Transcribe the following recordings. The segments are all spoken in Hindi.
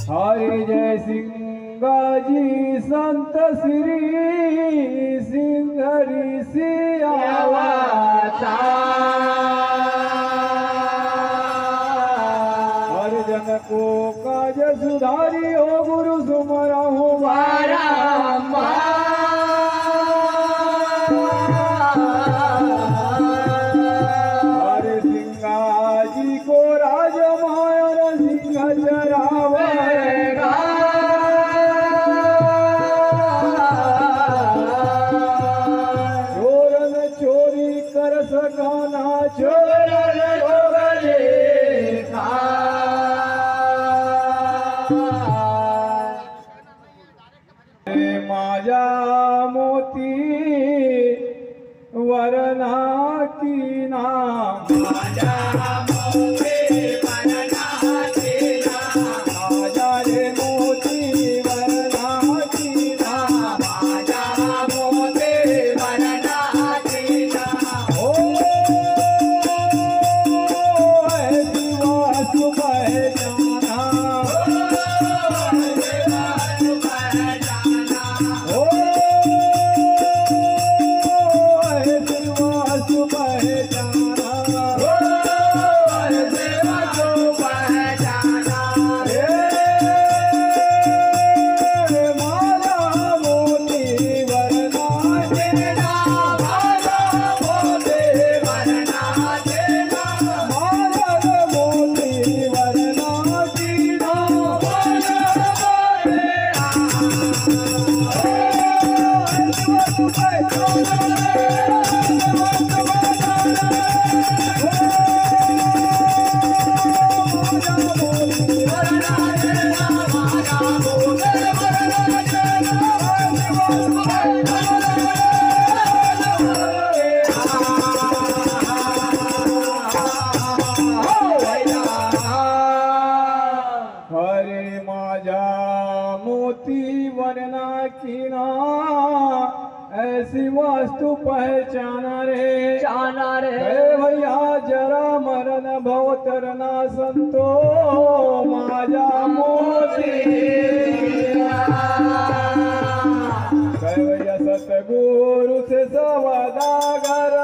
हरि जय सिंगाजी संत श्री सिंह ऋषि आवता। हर जन को काज सुधारी हो गुरु सुमरहु बारंबार। हर सिंगाजी को राज माया सिंह चरावेगा। चोरन चोरी कर सकाना चोरन रोगलेखा। माझा मोती वरना की नाम माझा मोती वरना की नाम माझा रे मोती वरना की नाम माझा मोती वरना की नाम। ओ ऐसी बात पहचाना ऐसी वास्तु पहचाना रे जाना रे भैया जरा मरण भवतरना संतो माझा मोती। भैया सतगुरु से सवदागर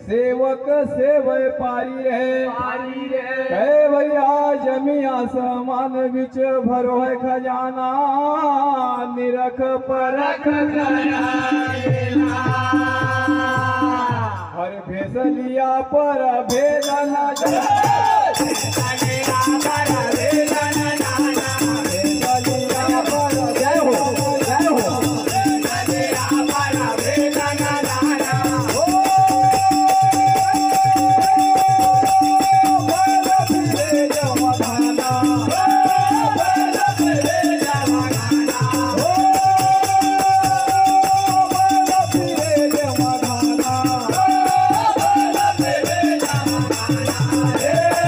सेवक से व्यापारी है भैया जमिया समान बिच भरो है खजाना निरख परख हर भेसलिया पर भेदना Yeah.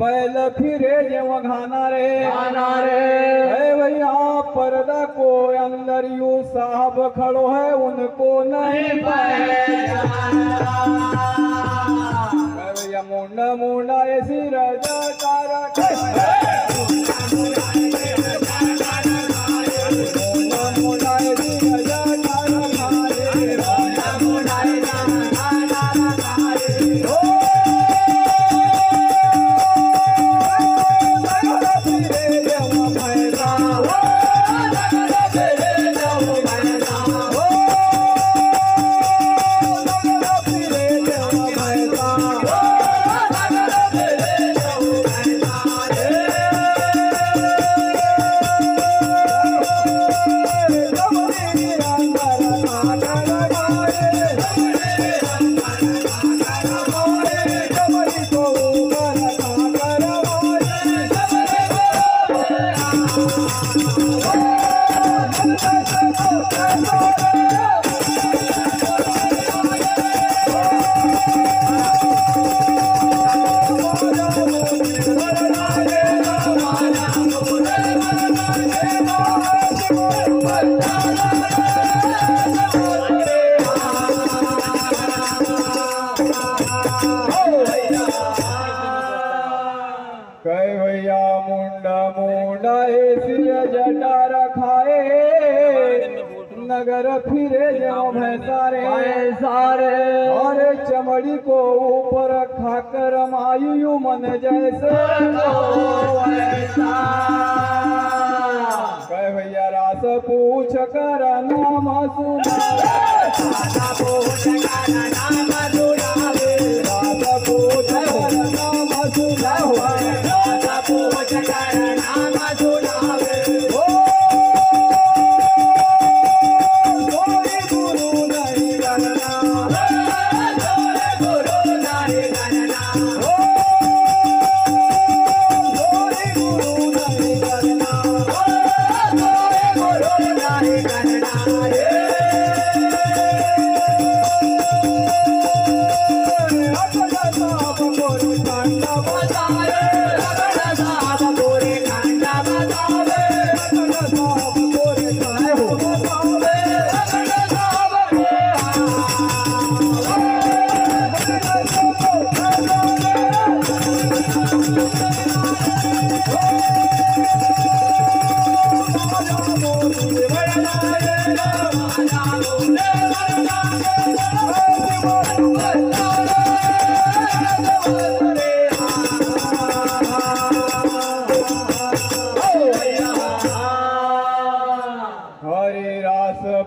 बैल फिरे जेव घाना रे है भैया पर्दा को अंदर यू साहब खड़ो है उनको नहीं भैया मुंडा मुंडा ऐसी राजा तारा कहे भैया मुंडा मुंडा ऐसी जटा रखाए नगर फिरे जो भैसारे और चमड़ी को ऊपर खाकर मायू मन जैसे कहे भैया रास पूछ कर नाम सुना रास पूछ कर नाम सुना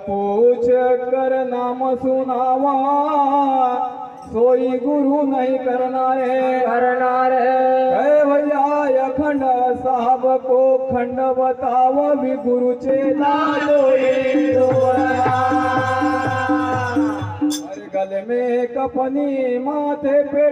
पूछ कर नाम सुनावा सोई गुरु नहीं करना रे भैया अखंड साहब को खंड बताओ भी गुरु चेला अरे गले में कपनी माथे पे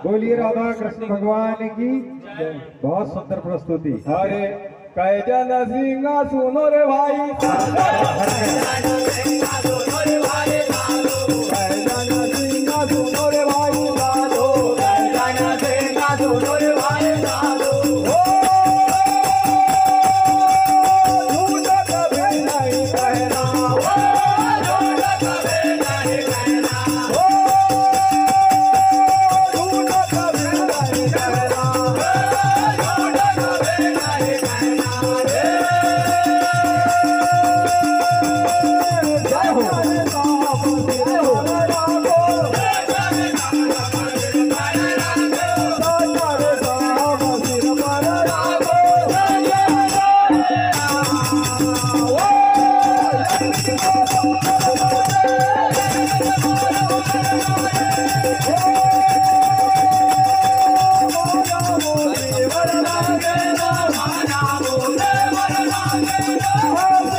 बोलिए राधा कृष्ण भगवान की बहुत सुंदर प्रस्तुति। अरे कैजन सिंह सुनो रे भाई कैजन सिंह सुनो रे भाई हाथ